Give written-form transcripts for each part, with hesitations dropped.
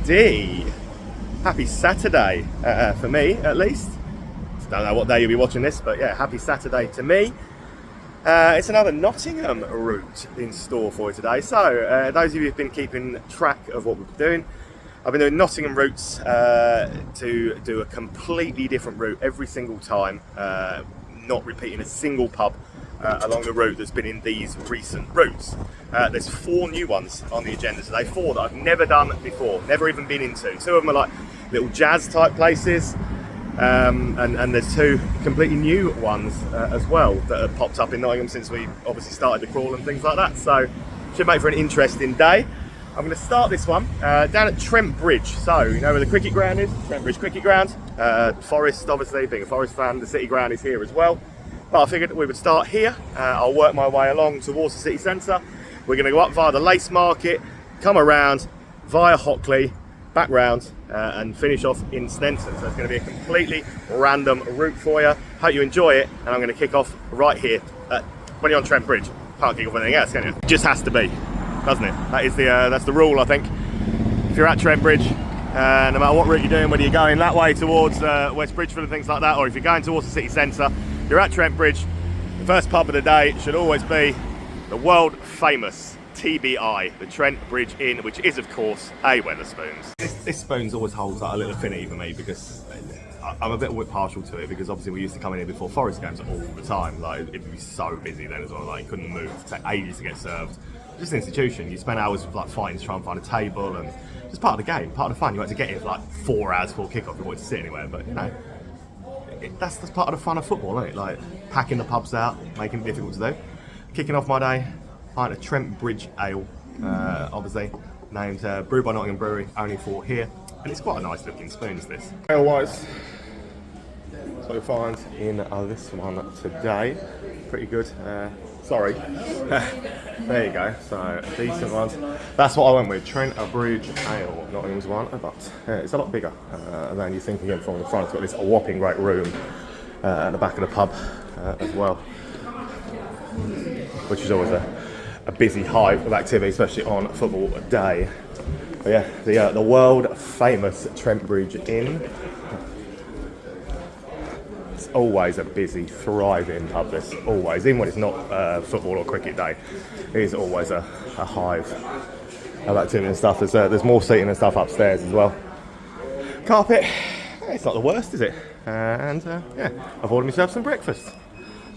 everybody. Happy Saturday, for me at least. Don't know what day you'll be watching this, but yeah, happy Saturday to me. It's another Nottingham route in store for you today. So, those of you who've been keeping track of what we've been doing, I've been doing Nottingham routes to do a completely different route every single time, not repeating a single pub along the route that's been in these recent routes. There's 4 new ones on the agenda today, 4 that I've never done before, never even been into. 2 of them are like little jazz type places, and there's 2 completely new ones as well that have popped up in Nottingham since we obviously started the crawl and things like that. So should make for an interesting day. I'm going to start this one down at Trent Bridge. So you know where the cricket ground is, Trent Bridge cricket ground. Forest, obviously, being a Forest fan, the city ground is here as well. But I figured we would start here. I'll work my way along towards the city centre. We're going to go up via the Lace Market, come around via Hockley, back round, and finish off in Sneinton. So it's going to be a completely random route for you. Hope you enjoy it, and I'm going to kick off right here when you're on Trent Bridge. Can't kick off anything else, can you? It just has to be, doesn't it? That is that's the rule, I think. If you're at Trent Bridge, no matter what route you're doing, whether you're going that way towards West Bridgeford and things like that, or if you're going towards the city centre, you're at Trent Bridge. The first pub of the day should always be the world famous TBI, the Trent Bridge Inn, which is of course a Wetherspoons. This spoons always holds like a little affinity for me because I'm a bit partial to it, because obviously we used to come in here before Forest games all the time. Like it'd be so busy then as well, like you couldn't move, take ages to get served. Just an institution. You spend hours like fighting to try and find a table, and just part of the game, part of the fun. You had to get here for like 4 hours before kickoff if you wanted to sit anywhere, but you know. That's part of the fun of football, isn't it? Like packing the pubs out, making it difficult to do. Kicking off my day, pint of Trent Bridge Ale, obviously named brewed by Nottingham Brewery, only for here, and it's quite a nice looking spoon, is this. Ale wise, so you'll find in this one today, pretty good. Sorry, there you go. So decent ones. That's what I went with. Trent Bridge Ale, Nottingham's one, but it's a lot bigger than you think again from the front. It's got this whopping great room at the back of the pub as well, which is always a busy hive of activity, especially on a football day. But yeah, the world famous Trent Bridge Inn. Always a busy, thriving pub, this, always, even when it's not football or cricket day, it is always a hive of activity and stuff. There's more seating and stuff upstairs as well. Carpet, it's not the worst, is it? And yeah, I've ordered myself some breakfast.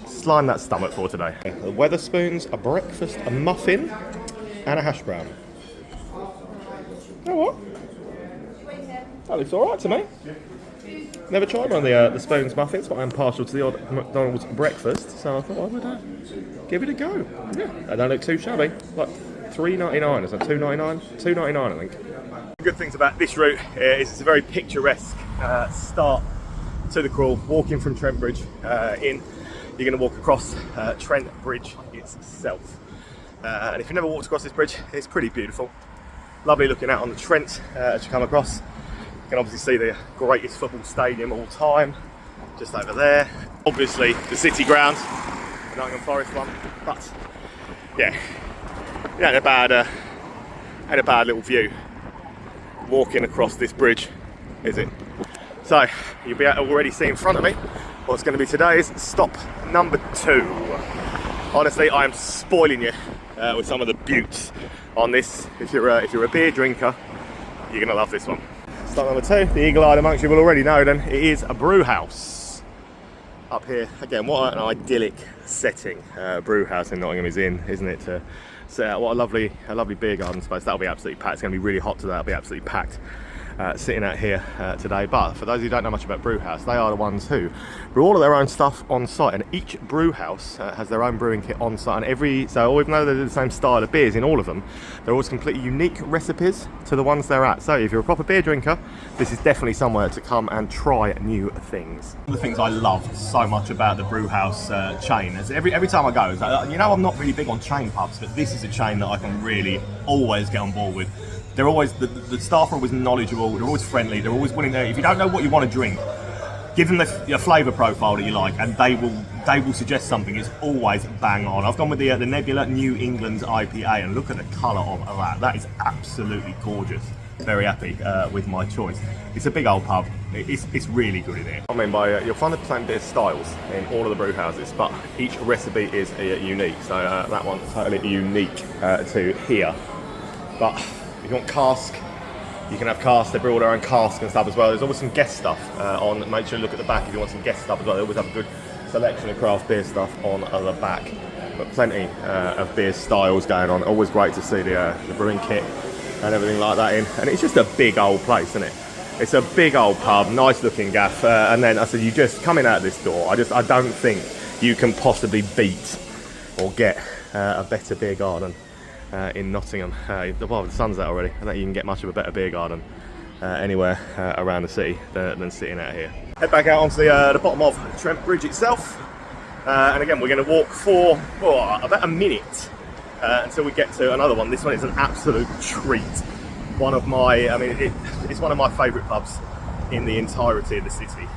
Slime that stomach for today. The Wetherspoons, a breakfast, a muffin, and a hash brown. You know what? That looks alright to me. Never tried one of the Spoons muffins, but I'm partial to the odd McDonald's breakfast, so I thought I would give it a go. Yeah, they don't look too shabby. Like $3.99, is that $2.99? $2.99, I think. The good things about this route is it's a very picturesque start to the crawl. Walking from Trent Bridge in, you're going to walk across Trent Bridge itself. And if you've never walked across this bridge, it's pretty beautiful. Lovely looking out on the Trent as you come across. You can obviously see the greatest football stadium of all time, just over there. Obviously the city ground, the Nottingham Forest one, but yeah, you had a bad little view walking across this bridge, is it? So you'll be able to already see in front of me what's going to be today's stop number 2. Honestly, I am spoiling you with some of the beauts on this. If you're a beer drinker, you're going to love this one. Stop number 2, the eagle-eyed amongst you will already know then, it is a brew house. Up here, again, what an idyllic setting Brew House in Nottingham is in, isn't it? To set out, what a lovely beer garden space. That'll be absolutely packed. It's going to be really hot today, that'll be absolutely packed. Sitting out here today. But for those who don't know much about Brew House, they are the ones who brew all of their own stuff on site, and each brew house has their own brewing kit on site, and so even though they're the same style of beers in all of them, they're always completely unique recipes to the ones they're at. So if you're a proper beer drinker, this is definitely somewhere to come and try new things. One of the things I love so much about the Brew House chain is every time I go, you know, I'm not really big on chain pubs, but this is a chain that I can really always get on board with. They're always, the staff are always knowledgeable, they're always friendly, they're always willing to, if you don't know what you want to drink, give them the flavour profile that you like, and they will suggest something. It's always bang on. I've gone with the Nebula New England IPA, and look at the colour of that. That is absolutely gorgeous. very happy with my choice. It's a big old pub. It's really good in here. I mean, you'll find the same bit of styles in all of the brew houses, but each recipe is unique. So that one's totally unique to here. But if you want cask, you can have cask. They brew all their own cask and stuff as well. There's always some guest stuff on. Make sure you look at the back if you want some guest stuff as well. They always have a good selection of craft beer stuff on the back. But plenty of beer styles going on. Always great to see the brewing kit and everything like that in. And it's just a big old place, isn't it? It's a big old pub, nice looking gaff. And then I said, you just coming out this door, I don't think you can possibly beat or get a better beer garden in Nottingham. Well, the sun's out already. I don't think you can get much of a better beer garden anywhere around the city than sitting out here. Head back out onto the bottom of Trent Bridge itself. And again, we're going to walk for about a minute until we get to another one. This one is an absolute treat. It's one of my favourite pubs in the entirety of the city.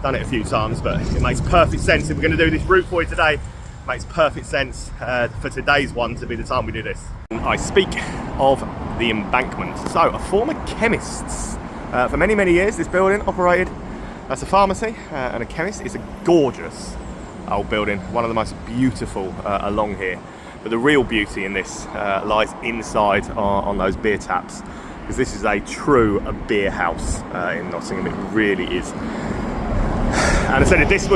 Done it a few times, but it makes perfect sense. If we're going to do this route for you today, it makes perfect sense for today's one to be the time we do this. I speak of the Embankment. So, a former chemist's. For many, many years, this building operated as a pharmacy and a chemist. It's a gorgeous old building, one of the most beautiful along here. But the real beauty in this lies inside on those beer taps, because this is a true beer house in Nottingham. It really is. And I said, if this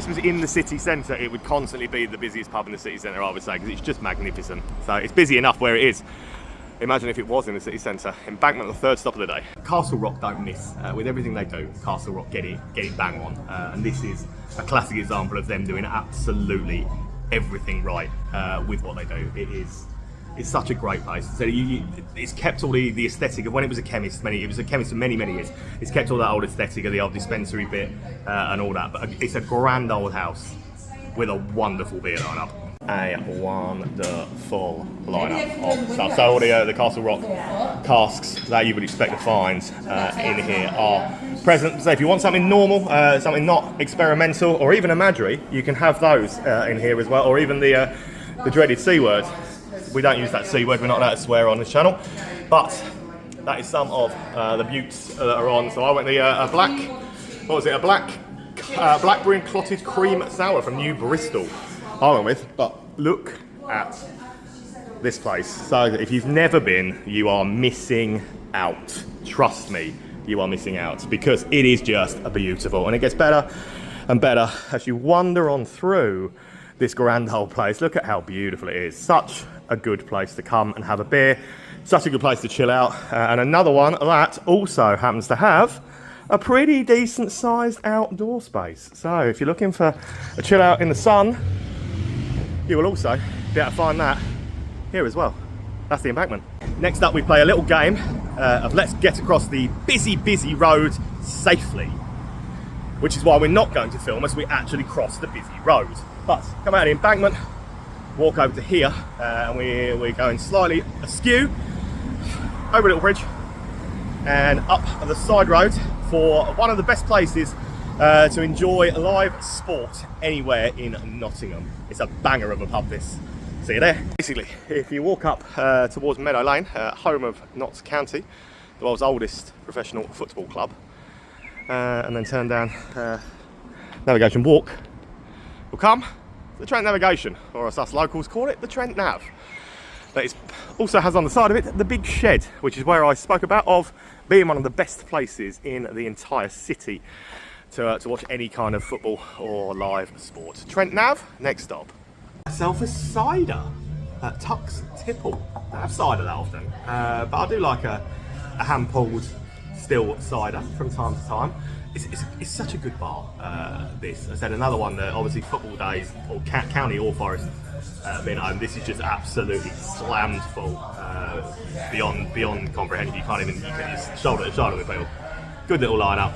was in the city centre, it would constantly be the busiest pub in the city centre, I would say, because it's just magnificent. So it's busy enough where it is. Imagine if it was in the city centre. Embankment, the third stop of the day. Castle Rock don't miss. With everything they do, Castle Rock get it bang on. And this is a classic example of them doing absolutely everything right with what they do. It's such a great place. So it's kept all the aesthetic of when it was a chemist. It was a chemist for many, many years. It's kept all that old aesthetic of the old dispensary bit and all that. But it's a grand old house with a wonderful beer lineup. A wonderful lineup of stuff. So all the Castle Rock casks that you would expect to find in here are present. So if you want something normal, something not experimental, or even a Madry, you can have those in here as well. Or even the dreaded C word. We don't use that C word. We're not allowed to swear on this channel. But that is some of the buttes that are on. So I went a blackberry and clotted cream sour from New Bristol. I went with, but look at this place. So if you've never been, you are missing out. Trust me, you are missing out, because it is just beautiful, and it gets better and better as you wander on through this grand old place. Look at how beautiful it is. Such a good place to come and have a beer. Such a good place to chill out. And another one that also happens to have a pretty decent sized outdoor space. So if you're looking for a chill out in the sun, you will also be able to find that here as well. That's the Embankment. Next up, we play a little game of let's get across the busy, busy road safely, which is why we're not going to film as we actually cross the busy road. But come out of the Embankment, walk over to here, and we're going slightly askew, over a little bridge, and up the side road for one of the best places to enjoy live sport anywhere in Nottingham. It's a banger of a pub, this. See you there. Basically, if you walk up towards Meadow Lane, home of Notts County, the world's oldest professional football club, and then turn down Navigation Walk, will come the Trent Navigation, or as us locals call it, the Trent Nav. But it also has on the side of it the Big Shed, which is where I spoke about of being one of the best places in the entire city to watch any kind of football or live sport. Trent Nav, next stop. Myself a cider at Tuck's Tipple. I don't have cider that often, but I do like a hand-pulled still cider from time to time. It's such a good bar, this. I said another one that obviously football days, or county or forest, being home, this is just absolutely slammed full, beyond comprehension. You can just shoulder to shoulder with people. Good little lineup.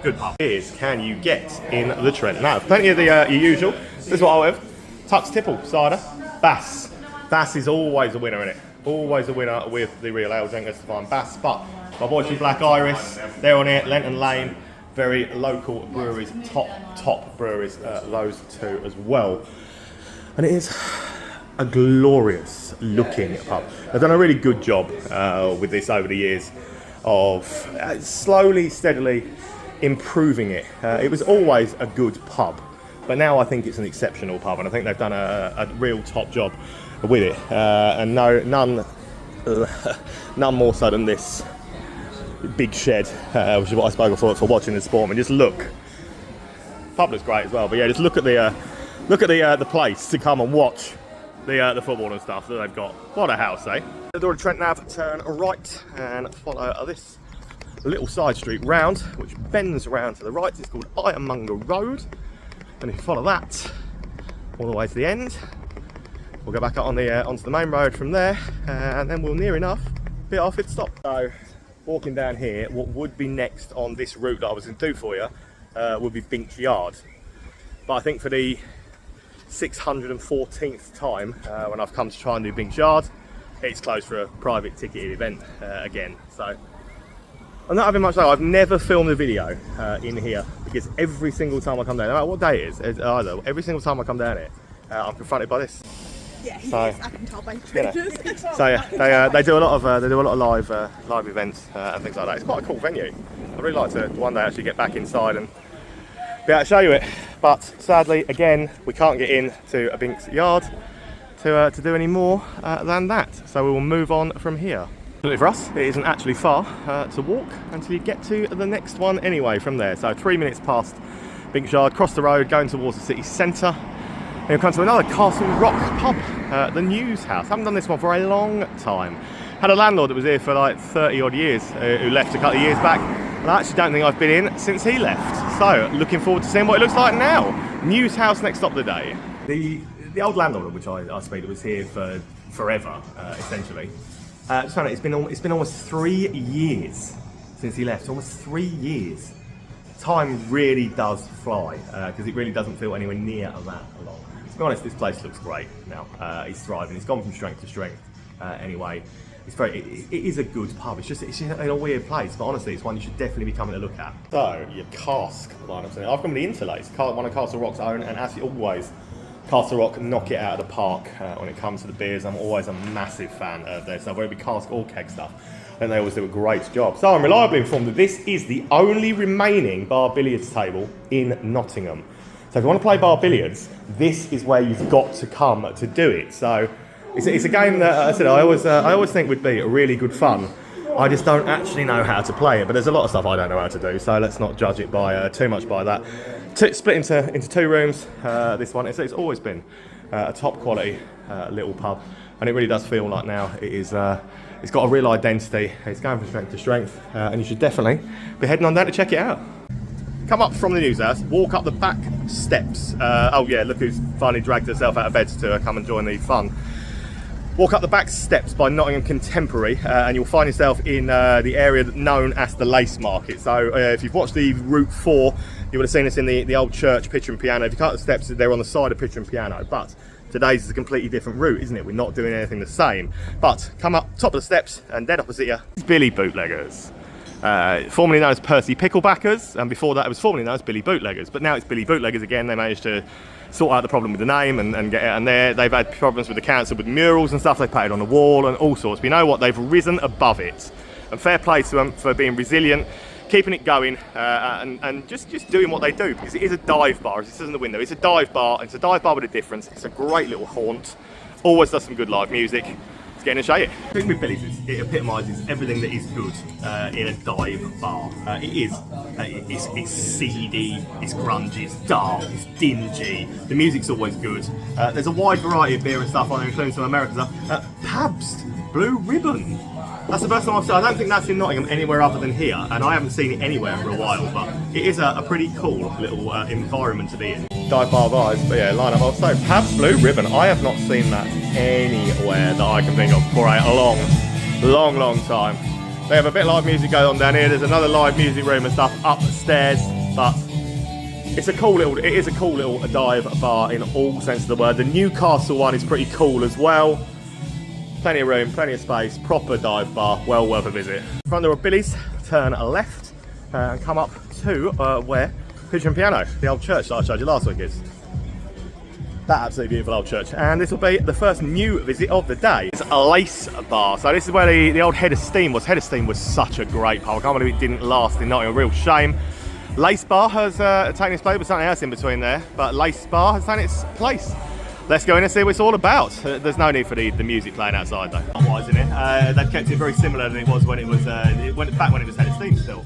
Good pub. Here's can you get in the Trent Nav. Plenty of the your usual. This is what I have. Tuck's Tipple cider. Bass. Bass is always a winner in it. Always a winner with the real ale drinkers to find Bass. But my boys from Black Iris, they're on it. Lenton Lane, very local breweries, top breweries, those two as well. And it is a glorious looking pub. They've done a really good job with this over the years of slowly, steadily improving it. It was always a good pub, but now I think it's an exceptional pub, and I think they've done a real top job with it. And none more so than this big shed, which is what I spoke for watching the sport. I mean, just look. Pub looks great as well, but yeah, just look at the place to come and watch the football and stuff that they've got. What a house, eh? The door of Trent Nav, turn right and follow this little side street round, which bends around to the right. It's called Ironmonger Road, and if you follow that all the way to the end, we'll go back up on onto the main road from there, and then we'll near enough be our fifth stop. So, walking down here, what would be next on this route that I was going to do for you would be Binks Yard, but I think for the 614th time when I've come to try and do Binks Yard, it's closed for a private ticketed event again. So I'm not having much though. I've never filmed a video in here because every single time I come down, no matter what day it is either, every single time I come down here, I'm confronted by this. Yeah, he so, is. I can tell by the so yeah, they do a lot of live events and things like that. It's quite a cool venue. I'd really like to one day actually get back inside and be able to show you it, but sadly again we can't get into a Binks Yard to do any more than that, so we will move on from here. For us, it isn't actually far to walk until you get to the next one anyway from there. So 3 minutes past Binks Yard, cross the road going towards the city centre, and you'll come to another Castle Rock pub, the News House. Haven't done this one for a long time. Had a landlord that was here for like 30 odd years who left a couple of years back, and I actually don't think I've been in since he left. So looking forward to seeing what it looks like now. News House, next stop of the day. The old landlord, which I speak to, was here for forever, essentially. Just found out it's been almost 3 years since he left. Almost 3 years. Time really does fly because it really doesn't feel anywhere near that long. To be honest, this place looks great now. It's thriving. It's gone from strength to strength. Anyway, it is a good pub. It's just in a weird place, but honestly, it's one you should definitely be coming to look at. So your cask lineup. I've come with the Interlace, one of Castle Rock's own, and as always, Castle Rock knock it out of the park when it comes to the beers. I'm always a massive fan of their stuff, whether it be cask or keg stuff, and they always do a great job. So I'm reliably informed that this is the only remaining bar billiards table in Nottingham. So if you want to play bar billiards, this is where you've got to come to do it. So it's a game that I always think would be a really good fun. I just don't actually know how to play it, but there's a lot of stuff I don't know how to do, so let's not judge it by too much by that. Split into 2 rooms, this one. It's always been a top quality little pub, and it really does feel like now it's got a real identity. It's going from strength to strength, and you should definitely be heading on down to check it out. Come up from the News House, walk up the back steps. Oh yeah, look who's finally dragged herself out of bed to come and join the fun. Walk up the back steps by Nottingham Contemporary, and you'll find yourself in the area known as the Lace Market. So if you've watched the Route 4, you would have seen us in the old church, Pitcher and Piano. If you cut the steps, they're on the side of Pitcher and Piano. But today's is a completely different route, isn't it? We're not doing anything the same. But come up top of the steps, and dead opposite you, Billy Bootleggers. Formerly known as Percy Picklebackers, and before that it was formerly known as Billy Bootleggers. But now it's Billy Bootleggers again. They managed to sort out the problem with the name and get out, and they've had problems with the council with murals and stuff. They painted on the wall and all sorts. But you know what? They've risen above it, and fair play to them for being resilient, keeping it going, and just doing what they do, because it is a dive bar, as it says in the window. It's a dive bar, and it's a dive bar with a difference. It's a great little haunt. Always does some good live music. Let's get in and show you. I think with Billy's, it epitomises everything that is good in a dive bar. It's seedy, it's grungy, it's dark, it's dingy. The music's always good. There's a wide variety of beer and stuff on there, including some American stuff. Pabst Blue Ribbon. That's the first time I've seen it. I don't think that's in Nottingham anywhere other than here, and I haven't seen it anywhere for a while, but it is a pretty cool little environment to be in. Dive bar vibes, but yeah, line up. Also, Pabst Blue Ribbon. I have not seen that anywhere that I can think of for a long time. They have a bit of live music going on down here. There's another live music room and stuff upstairs, but it is a cool little dive bar in all sense of the word. The Newcastle one is pretty cool as well. Plenty of room, plenty of space, proper dive bar, well worth a visit. Front door of Billy's, turn left and come up to where Pitcher and Piano, the old church that I showed you last week, is. That absolutely beautiful old church. And this will be the first new visit of the day. It's a Lace Bar. So this is where the old Head of Steam was. Head of Steam was such a great pub. I can't believe it didn't last in Nottingham. A real shame. Lace Bar has taken its place, but something else in between there. But Lace Bar has taken its place. Let's go in and see what it's all about. There's no need for the music playing outside though. Otherwise, isn't it? They've kept it very similar than it was when it was back when it was Head of Steam still.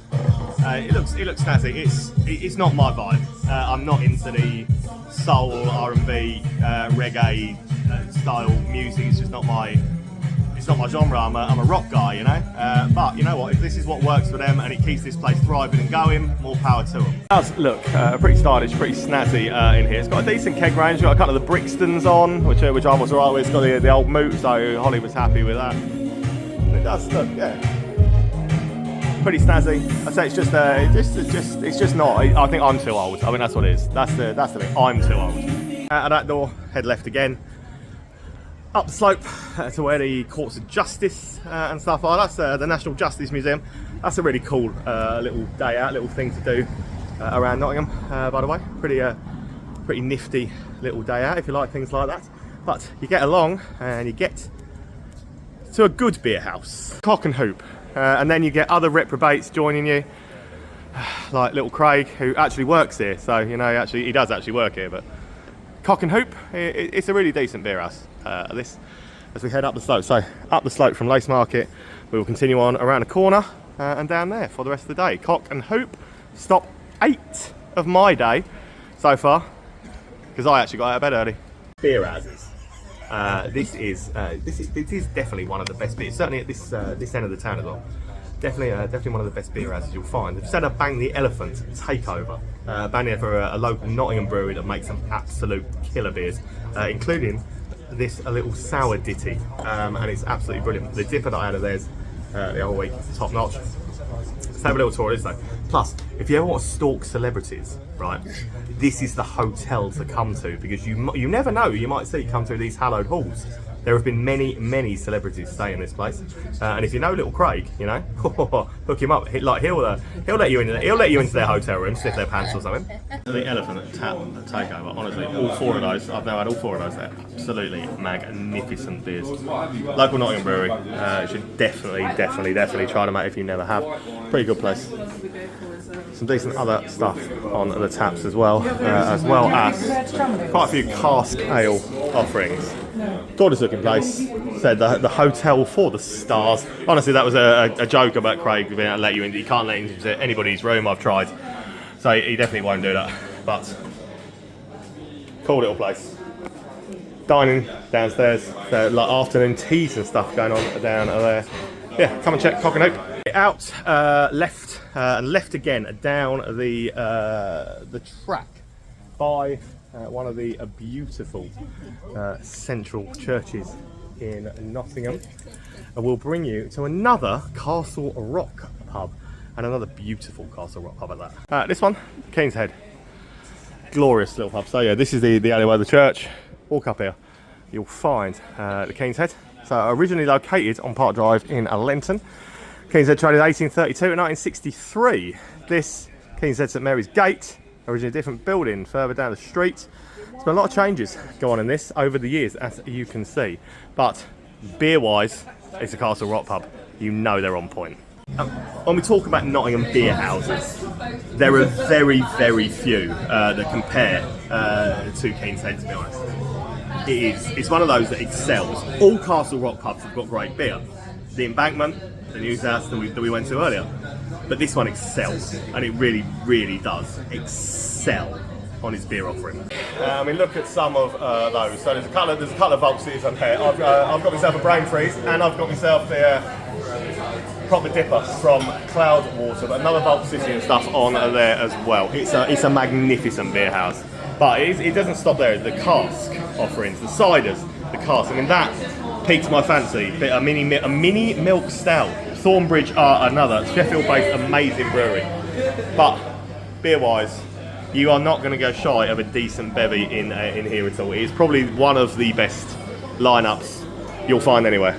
It looks snazzy. It's not my vibe. I'm not into the soul, R&B, reggae style music. It's just not my genre. I'm a rock guy, you know. But you know what? If this is what works for them and it keeps this place thriving and going, more power to them. It does look pretty stylish, pretty snazzy in here. It's got a decent keg range. It's got a couple of the Brixtons on, which I was alright with. It's got the old moot, so Holly was happy with that. And it does look, yeah, pretty snazzy. I say it's just not. I think I'm too old. I mean that's what it is. That's the thing. I'm too old. Out of that door, head left again. Up the slope to where the courts of justice and stuff are. That's the National Justice Museum. That's a really cool little day out, little thing to do around Nottingham. By the way, pretty nifty little day out if you like things like that. But you get along and you get to a good beer house, Cock and Hoop, and then you get other reprobates joining you, like little Craig, who actually works here. So you know, he does actually work here, but. Cock and Hoop, it's a really decent beer house, this, as we head up the slope. So, up the slope from Lace Market, we will continue on around the corner and down there for the rest of the day. Cock and Hoop, stop 8 of my day so far, because I actually got out of bed early. Beer houses. This is definitely one of the best beers, certainly at this end of the town as well. Definitely one of the best beer houses you'll find. They've set up Bang the Elephant takeover. Bang there for a local Nottingham brewery that makes some absolute killer beers, including this a little sour ditty, and it's absolutely brilliant. The dipper that I had of theirs the whole week, top notch. Let's have a little tour of this though. Plus, if you ever want to stalk celebrities, right, this is the hotel to come to, because you never know, you might see come through these hallowed halls. There have been many celebrities stay in this place, and if you know little Craig, you know, hook him up. He'll let you in. He'll let you into their hotel room, sniff their pants or something. The Elephant takeover. Honestly, all 4 of those. I've now had all 4 of those. They're absolutely magnificent beers. Local Nottingham brewery. You should definitely try them out if you never have. Pretty good place. Some decent other stuff on the taps as well as quite a few cask ale offerings. Gorgeous looking place. Said the hotel for the stars. Honestly, that was a joke about Craig being able to let you in. You can't let into anybody's room. I've tried, so he definitely won't do that. But cool little place. Dining downstairs. Like afternoon teas and stuff going on down there. Yeah, come and check Cock and Hoop. Out left and left again down the track by one of the beautiful central churches in Nottingham, and we'll bring you to another Castle Rock pub, and another beautiful Castle Rock pub at that. This one, King's Head, glorious little pub. So yeah, this is the alleyway of the church. Walk up here, you'll find the King's Head. So originally located on Park Drive in Lenton. King's Head traded 1832 to 1963. This King's Head St Mary's Gate, originally a different building further down the street. There's been a lot of changes go on in this over the years, as you can see. But beer-wise, it's a Castle Rock pub. You know they're on point. When we talk about Nottingham beer houses, there are very few that compare to King's Head, to be honest. It's one of those that excels. All Castle Rock pubs have got great beer. The Embankment, the News House that we went to earlier. But this one excels, and it really does excel on his beer offering. I mean, look at some of those. So there's a couple of Vault Cities on here. I've got myself a Brain Freeze, and I've got myself the proper dipper from Cloudwater, but another Vault City and stuff on there as well. It's a magnificent beer house. But it doesn't stop there. The cask offerings, the ciders, the cask. I mean, that piqued my fancy. A mini milk stout. Thornbridge are another Sheffield-based amazing brewery. But beer-wise, you are not going to go shy of a decent bevy in here at all. It is probably one of the best lineups you'll find anywhere.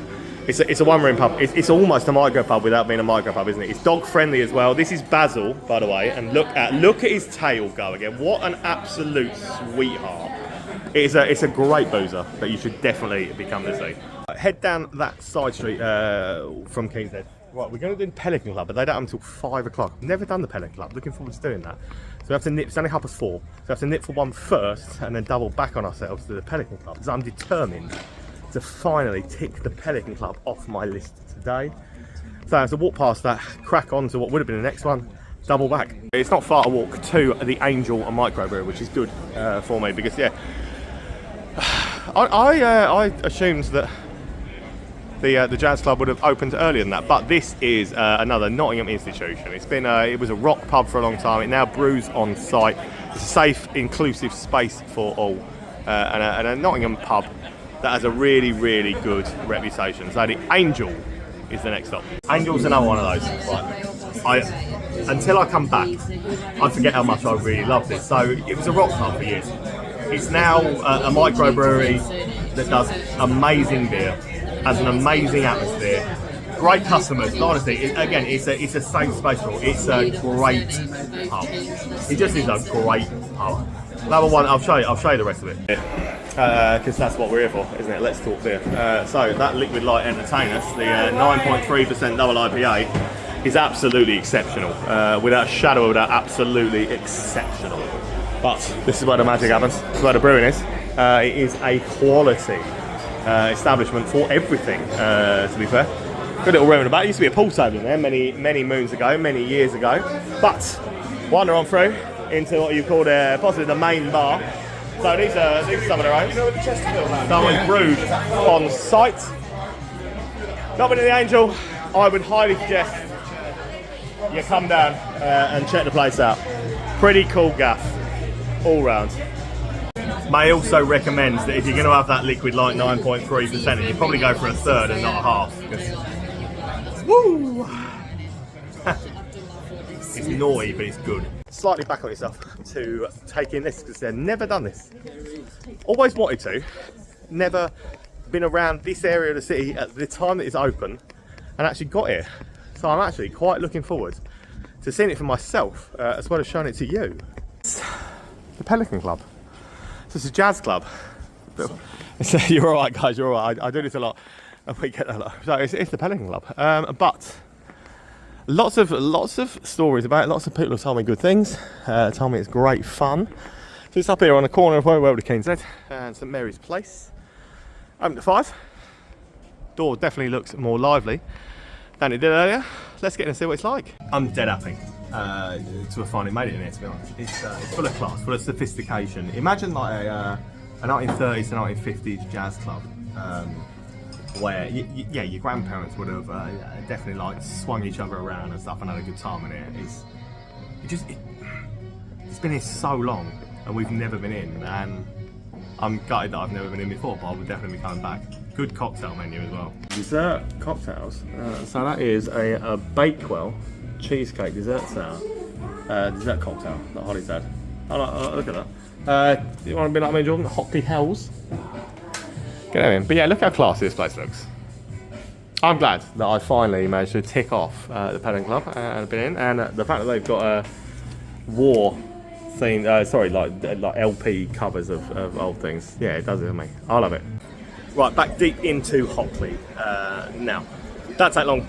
It's a one-room pub. It's almost a micro pub without being a micro pub, isn't it? It's dog friendly as well. This is Basil, by the way, and look at his tail go again. What an absolute sweetheart! It's a great boozer that you should definitely become to see. Head down that side street from King's Head. Right, we're going to do the Pelican Club, but they don't have until 5 o'clock. I've never done the Pelican Club. Looking forward to doing that. So we have to nip. It's only 4:30. So we have to nip for one first, and then double back on ourselves to the Pelican Club. Because I'm determined to finally tick the Pelican Club off my list today. So I have to walk past that, crack on to what would have been the next one, double back. It's not far to walk to the Angel and Microbrewery, which is good for me because, yeah, I assumed that the Jazz Club would have opened earlier than that, but this is another Nottingham institution. It's been it was a rock pub for a long time. It now brews on site. It's a safe, inclusive space for all, and a Nottingham pub that has a really, really good reputation. So the Angel is the next stop. Angel's another one of those. Right. Until I come back, I forget how much I really love this. So it was a rock pub for years. It's now a microbrewery that does amazing beer, has an amazing atmosphere, great customers. And honestly, it's a safe space for all. It's a great pub. It just is a great pub. Another one, I'll show you the rest of it. Because that's what we're here for, isn't it? Let's talk beer. So that Liquid Light Entertain Us, the 9.3% double IPA, is absolutely exceptional. Without a shadow of a doubt, absolutely exceptional. But this is where the magic happens. This is where the brewing is. It is a quality establishment for everything, to be fair. Good little room in the back. There used to be a pool table in there many moons ago, many years ago. But wander on through into what you call possibly the main bar. So these are some of their own. That was brewed on site. Not been in the Angel. I would highly suggest you come down and check the place out. Pretty cool gaff, all round. May also recommend that if you're going to have that Liquid Light 9.3%, you probably go for a third and not a half. Woo! It's naughty, but it's good. Slightly back on yourself to take in this because they've never done this. Always wanted to, never been around this area of the city at the time that it's open and actually got here. So I'm actually quite looking forward to seeing it for myself as well as showing it to you. It's the Pelican Club. So it's a jazz club. You're all right, guys, you're all right. I do this a lot. We get that a lot. So it's the Pelican Club. But lots of stories about it. Lots of people have told me good things. Told me it's great fun. So it's up here on the corner of where the King's Head and St Mary's Place. Open at 5. Door definitely looks more lively than it did earlier. Let's get in and see what it's like. I'm dead happy to have finally made it in here, to be honest. It's full of class, full of sophistication. Imagine like a 1930s to 1950s jazz club. Where your grandparents would have definitely like swung each other around and stuff and had a good time in it. It's been here so long and we've never been in, and I'm gutted that I've never been in before, but I would definitely be coming back. Good cocktail menu as well. Dessert cocktails. So that is a Bakewell cheesecake dessert sour. Dessert cocktail that Holly's had. Look at that. You want to be like me, Jordan? Hockley Hells. Get in. But yeah, look how classy this place looks. I'm glad that I finally managed to tick off the Pelican Club and I've been in, and the fact that they've got a war theme, like LP covers of old things. Yeah, it does it for me. I love it. Right, back deep into Hockley now. Don't take long.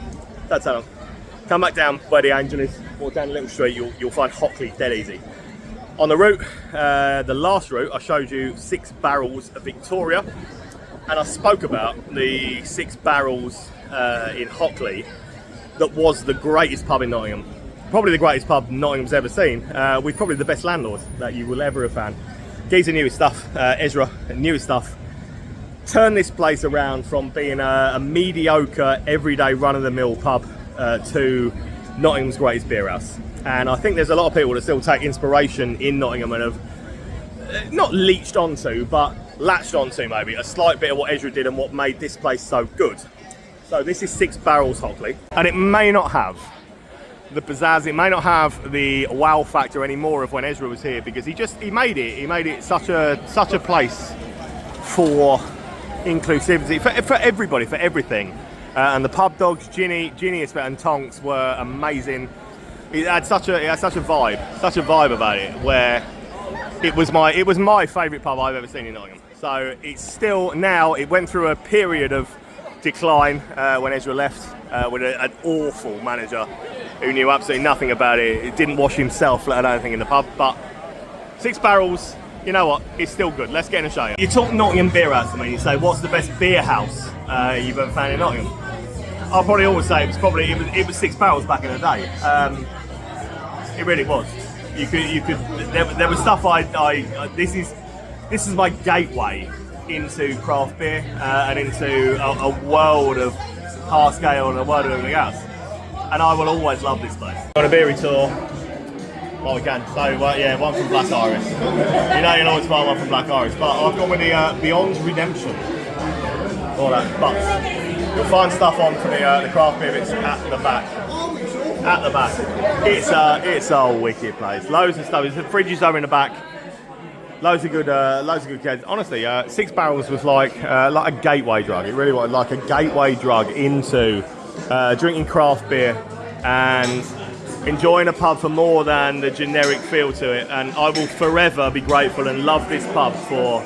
Come back down where the Angel is, walk down the little street, you'll find Hockley dead easy. On the route, the last route, I showed you 6 barrels of Victoria. And I spoke about the 6 barrels in Hockley that was the greatest pub in Nottingham. Probably the greatest pub Nottingham's ever seen, with probably the best landlord that you will ever have found. Geezer knew his stuff, Ezra knew his stuff. Turned this place around from being a mediocre, everyday run-of-the-mill pub to Nottingham's greatest beer house. And I think there's a lot of people that still take inspiration in Nottingham and have not leached onto, but latched onto maybe a slight bit of what Ezra did and what made this place so good. So this is 6 barrels Hockley, and it may not have the pizzazz, it may not have the wow factor anymore of when Ezra was here, because he made it such a place for inclusivity for everybody, for everything. And the pub dogs, Ginny and Tonks were amazing. It had such a vibe about it, where it was my favourite pub I've ever seen in Nottingham. So it's still now. It went through a period of decline when Ezra left with an awful manager who knew absolutely nothing about it. It didn't wash himself, let alone anything in the pub. But Six Barrels, you know what? It's still good. Let's get in and show you. You talk Nottingham beer house to me. You say, what's the best beer house you've ever found in Nottingham? I'll probably always say it was Six Barrels back in the day. It really was. You could. There was stuff this is my gateway into craft beer and into a world of hard scale and a world of everything else. And I will always love this place. On a beery tour, well we can. So yeah, one from Black Iris. You know you'll always find one from Black Iris, but I've gone with the Beyond Redemption. All that, but you'll find stuff on for the craft beer bits at the back. At the back, it's a wicked place. Loads of stuff. The fridges are in the back. Loads of good kids. Honestly, Six Barrels was like a gateway drug. It really was like a gateway drug into drinking craft beer and enjoying a pub for more than the generic feel to it. And I will forever be grateful and love this pub for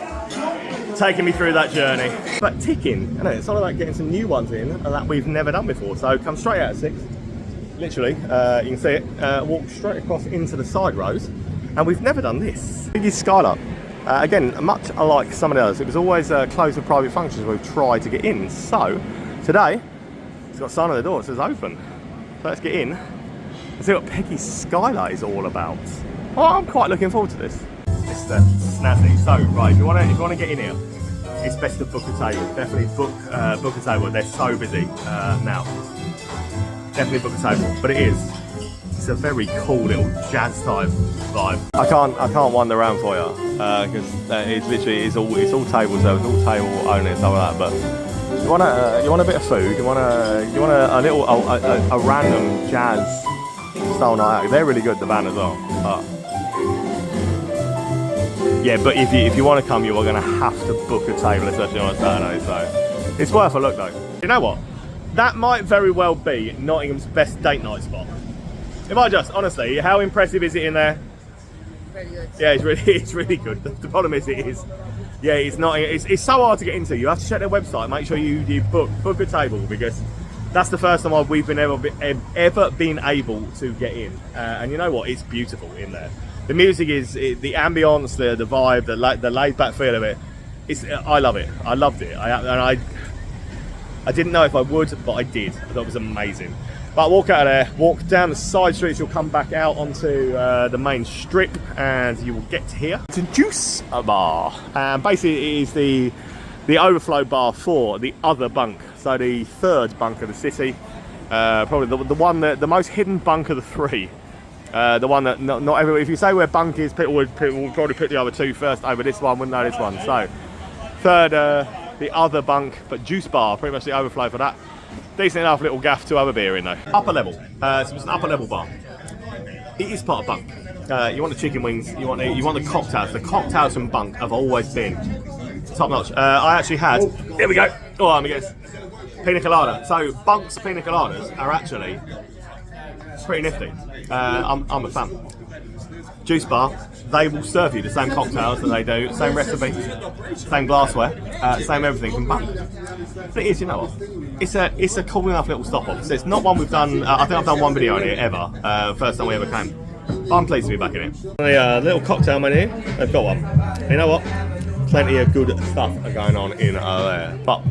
taking me through that journey. But ticking, I know it's all about getting some new ones in that we've never done before. So come straight out of Six. Literally, you can see it, walk straight across into the side rows, and we've never done this. Peggy's Skylight. Again, much like some of the others, it was always closed for private functions we've tried to get in. So, today, it's got a sign on the door, it says open. So let's get in and see what Peggy's Skylight is all about. Well, I'm quite looking forward to this. It's snazzy. So, right, if you want to get in here, it's best to book a table. Definitely book a table. They're so busy now. Definitely book a table, but it's a very cool little jazz type vibe. I can't wander around for you because it's literally it's all table service, all table only and stuff like that. But you want a bit of food, you want a little a random jazz style night out. They're really good, the band as well. Yeah, but if you want to come, you are going to have to book a table, especially on a Saturday. So it's worth a look though. You know what? That might very well be Nottingham's best date night spot. If I just, honestly, how impressive is it in there? Really good. Yeah, it's really good. The problem is it's so hard to get into. You have to check their website, make sure you book a table, because that's the first time we've been ever been able to get in. And you know what? It's beautiful in there. The music is, the ambience, the vibe, the laid back feel of it. I love it. I loved it. I didn't know if I would, but I did. I thought it was amazing. But walk out of there, walk down the side streets, you'll come back out onto the main strip and you will get here. It's a juice bar. And basically it is the overflow bar for the other bunk. So the third bunk of the city. Probably the most hidden bunk of the three. The one that not everyone, if you say where bunk is, people will probably put the other two first over this one, wouldn't know this one. So third, the other bunk, but juice bar, pretty much the overflow for that. Decent enough little gaff to have a beer in though. Upper level, so it's an upper level bar. It is part of bunk. You want the chicken wings, you want the cocktails. The cocktails from bunk have always been top notch. I actually had, here we go, oh let me guess, pina colada. So bunk's pina coladas are actually pretty nifty. I'm a fan. Juice bar, they will serve you the same cocktails that they do, same recipe, same glassware, same everything from bunk. But it is, you know what, it's a cool enough little stop off. So it's not one we've done, I think I've done one video on it ever, first time we ever came. I'm pleased to be back in it. The little cocktail menu, they've got one. You know what, plenty of good stuff are going on in there. But,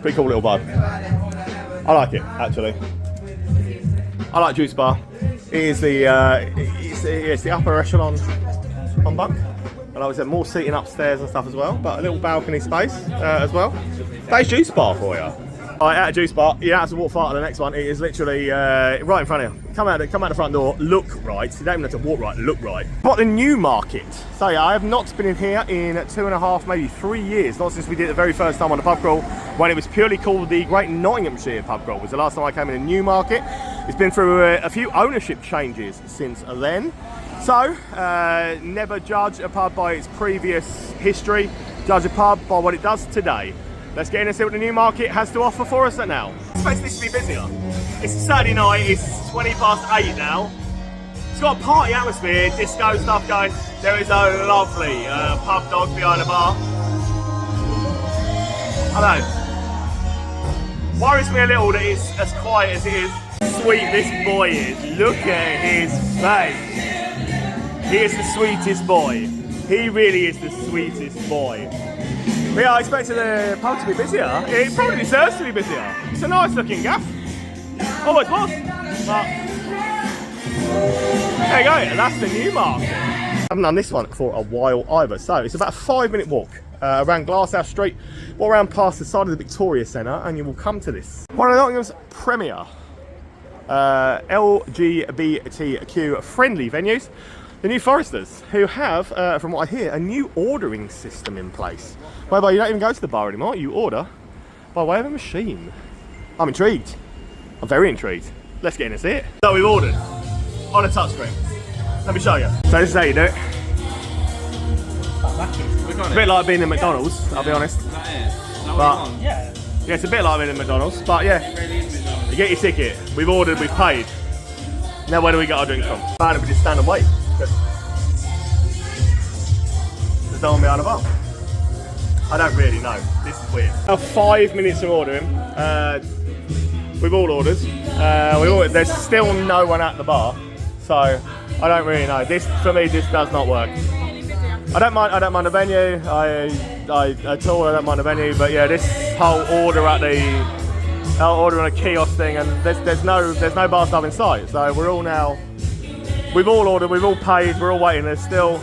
pretty cool little vibe. I like it, actually. I like Juice Bar. It is it's the upper echelon on bunk. And like I said, more seating upstairs and stuff as well, but a little balcony space as well. That's Juice Bar for you. Right, at a Juice Bar, you don't have to walk far to the next one. It is literally right in front of you. Come out the front door, look right. You don't even have to walk right, look right. Got the Newmarket. So yeah, I have not been in here in 2.5, maybe 3 years. Not since we did it the very first time on the pub crawl, when it was purely called the Great Nottinghamshire Pub Crawl. Was the last time I came in Newmarket. It's been through a few ownership changes since then. So, never judge a pub by its previous history. Judge a pub by what it does today. Let's get in and see what the Newmarket has to offer for us now. I expect this to be busier. It's a Saturday night, it's 8:20 now. It's got a party atmosphere, disco stuff going. There is a lovely pub dog behind the bar. I know. Worries me a little that it's as quiet as it is. Sweet this boy is. Look at his face. He is the sweetest boy. He really is the sweetest boy. But yeah, I expected the pub to be busier. It probably deserves to be busier. It's a nice looking gaff. Always was. But there you go, that's the Newmarket. I haven't done this one for a while either. So it's about a 5-minute walk around Glasshouse Street, walk around past the side of the Victoria Centre, and you will come to this. One of Nottingham's premier LGBTQ friendly venues, the New Foresters, who have, from what I hear, a new ordering system in place. Whereby you don't even go to the bar anymore, you order by way of a machine. I'm intrigued. I'm very intrigued. Let's get in and see it. So we've ordered on a touchscreen. Let me show you. So this is how you do it. It's a bit like being in McDonald's, I'll be honest. But yeah, it's a bit like being in McDonald's. But yeah, you get your ticket. We've ordered, we've paid. Now where do we get our drinks from? Apparently we just stand and wait. There's no one behind the bar. I don't really know. This is weird. Now 5 minutes from ordering. We've all ordered. There's still no one at the bar, so I don't really know. This, for me, this does not work. I don't mind the venue. At all, I don't mind the venue. But yeah, this whole order at the order on a kiosk thing, and there's no bar staff in sight. So we're all now. We've all ordered. We've all paid. We're all waiting. There's still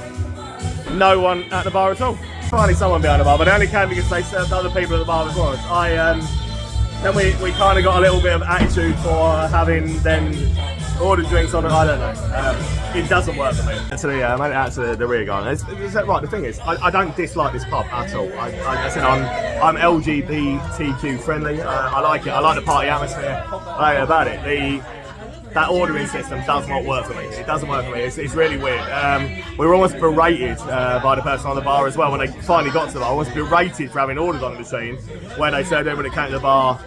no one at the bar at all. Finally, someone behind the bar, but they only came because they served other people at the bar before us. Then we kind of got a little bit of attitude for having then ordered drinks on it. I don't know. It doesn't work for me. So yeah, I made it out to the rear guy. Right, the thing is, I don't dislike this pub at all. I said I'm LGBTQ friendly. I like it. I like the party atmosphere. I like it about it. That ordering system does not work for me. It doesn't work for me. It's really weird. We were almost berated by the person on the bar as well when they finally got to the bar. I was berated for having ordered on the machine when they said everybody came to the bar.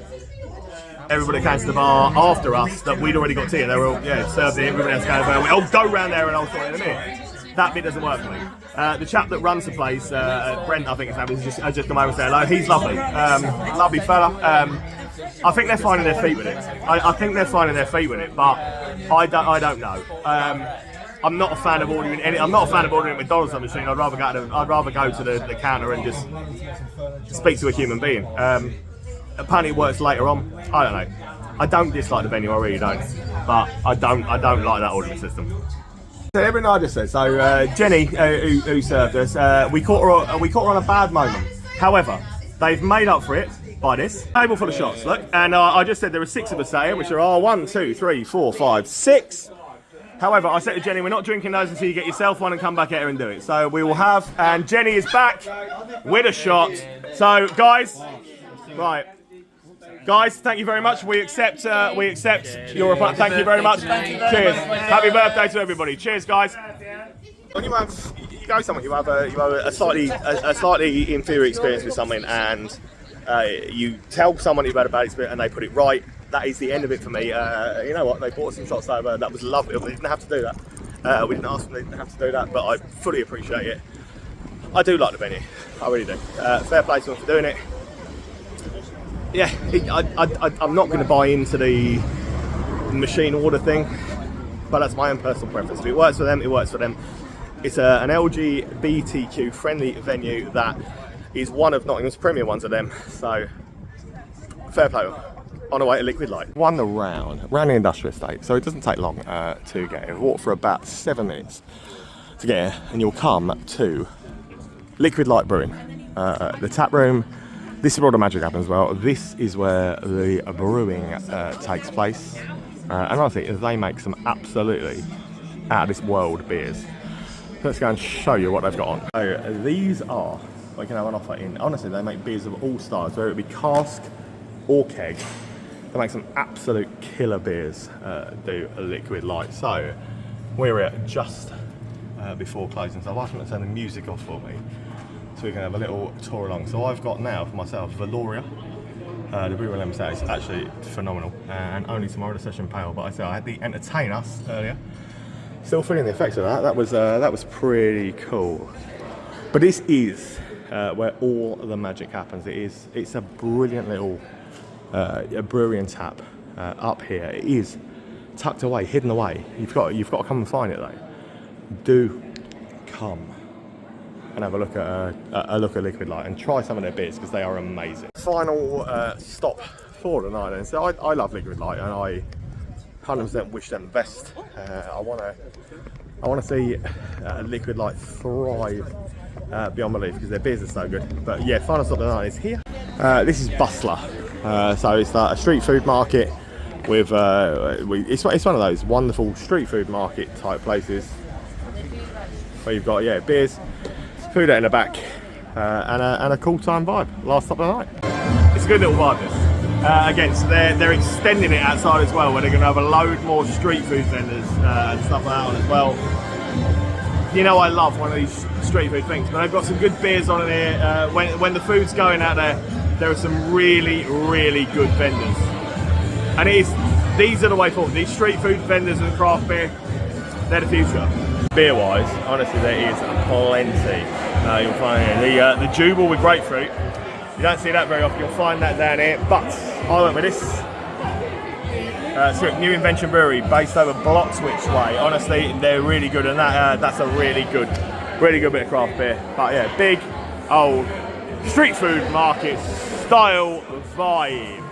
Everybody came to the bar after us that we'd already got tea. They were all served it. Everybody else came over. I'll go round there and I'll sort it in a minute. That bit doesn't work for me. The chap that runs the place, Brent, I think his name is, has just come over and said hello. He's lovely, lovely fella. I think they're finding their feet with it. I think they're finding their feet with it, but I don't know. I'm not a fan of ordering I'm not a fan of ordering at McDonald's on the machine. I'd rather go to the counter and just speak to a human being. Apparently it works later on. I don't know. I don't dislike the venue. I really don't. But I don't like that ordering system. So everything I just said. So Jenny, who served us, we caught her on a bad moment. However, they've made up for it by this table full of shots. Look, and I just said there are 6 of us here, which are 1, 2, 3, 4, 5, 6. However, I said to Jenny, we're not drinking those until you get yourself one and come back here and do it. So we will have, and Jenny is back with a shot. So guys, right. Guys, thank you very much. We accept your reply. Thank you very much. Cheers. Happy birthday to everybody. Cheers, guys. When you go somewhere, you have a slightly inferior experience with something, and you tell someone you've had a bad experience, and they put it right. That is the end of it for me. You know what? They brought us some shots over. That was lovely. We didn't have to do that. We didn't ask them. They didn't have to do that, but I fully appreciate it. I do like the venue. I really do. Fair play to them for doing it. Yeah, I'm not going to buy into the machine order thing, but that's my own personal preference. If it works for them, it works for them. It's an LGBTQ friendly venue that is one of Nottingham's premier ones of them, so fair play. On our way to Liquid Light. Won the round the industrial estate, so it doesn't take long to get here. Walk for about 7 minutes to get here, and you'll come to Liquid Light Brewing, the tap room. This is where all the magic happens as well. This is where the brewing takes place. And honestly, they make some absolutely out of this world beers. Let's go and show you what they've got on. So these are, what you can have an offer in. Honestly, they make beers of all styles, whether it be cask or keg. They make some absolute killer beers, do a Liquid Light. So we're at just before closing. So I've asked them to turn the music off for me, so we can have a little tour along. So I've got now for myself Valoria, the brew lemon set is actually phenomenal, and only tomorrow the session pale. But I said I had the Entertain Us earlier, Still feeling the effects of that. That was pretty cool. But this is where all the magic happens. It's a brilliant little a brewery and tap up here. It is tucked away, hidden away. You've got to come and find it though. Do come and have a look at Liquid Light and try some of their beers because they are amazing. Final stop for the night. And so I love Liquid Light and I 100% wish them the best. I want to see Liquid Light thrive beyond belief because their beers are so good. But yeah, final stop of the night is here. This is Bustler. So it's a street food market with it's one of those wonderful street food market type places where you've got beers, food out in the back, and a cool time vibe. Last stop of the night. It's a good little vibe. This. Again, so they're extending it outside as well, where they're going to have a load more street food vendors and stuff like that on as well. You know, I love one of these street food things, but they've got some good beers on in here. When the food's going out there are some really, really good vendors. And these are the way forward. These street food vendors and craft beer, they're the future. Beer-wise, honestly, there is plenty. You'll find here the Jubal with grapefruit. You don't see that very often. You'll find that down here. But I went with this. New Invention Brewery, based over Bloxwich way. Honestly, they're really good, and that's a really good bit of craft beer. But yeah, big old street food market style vibe.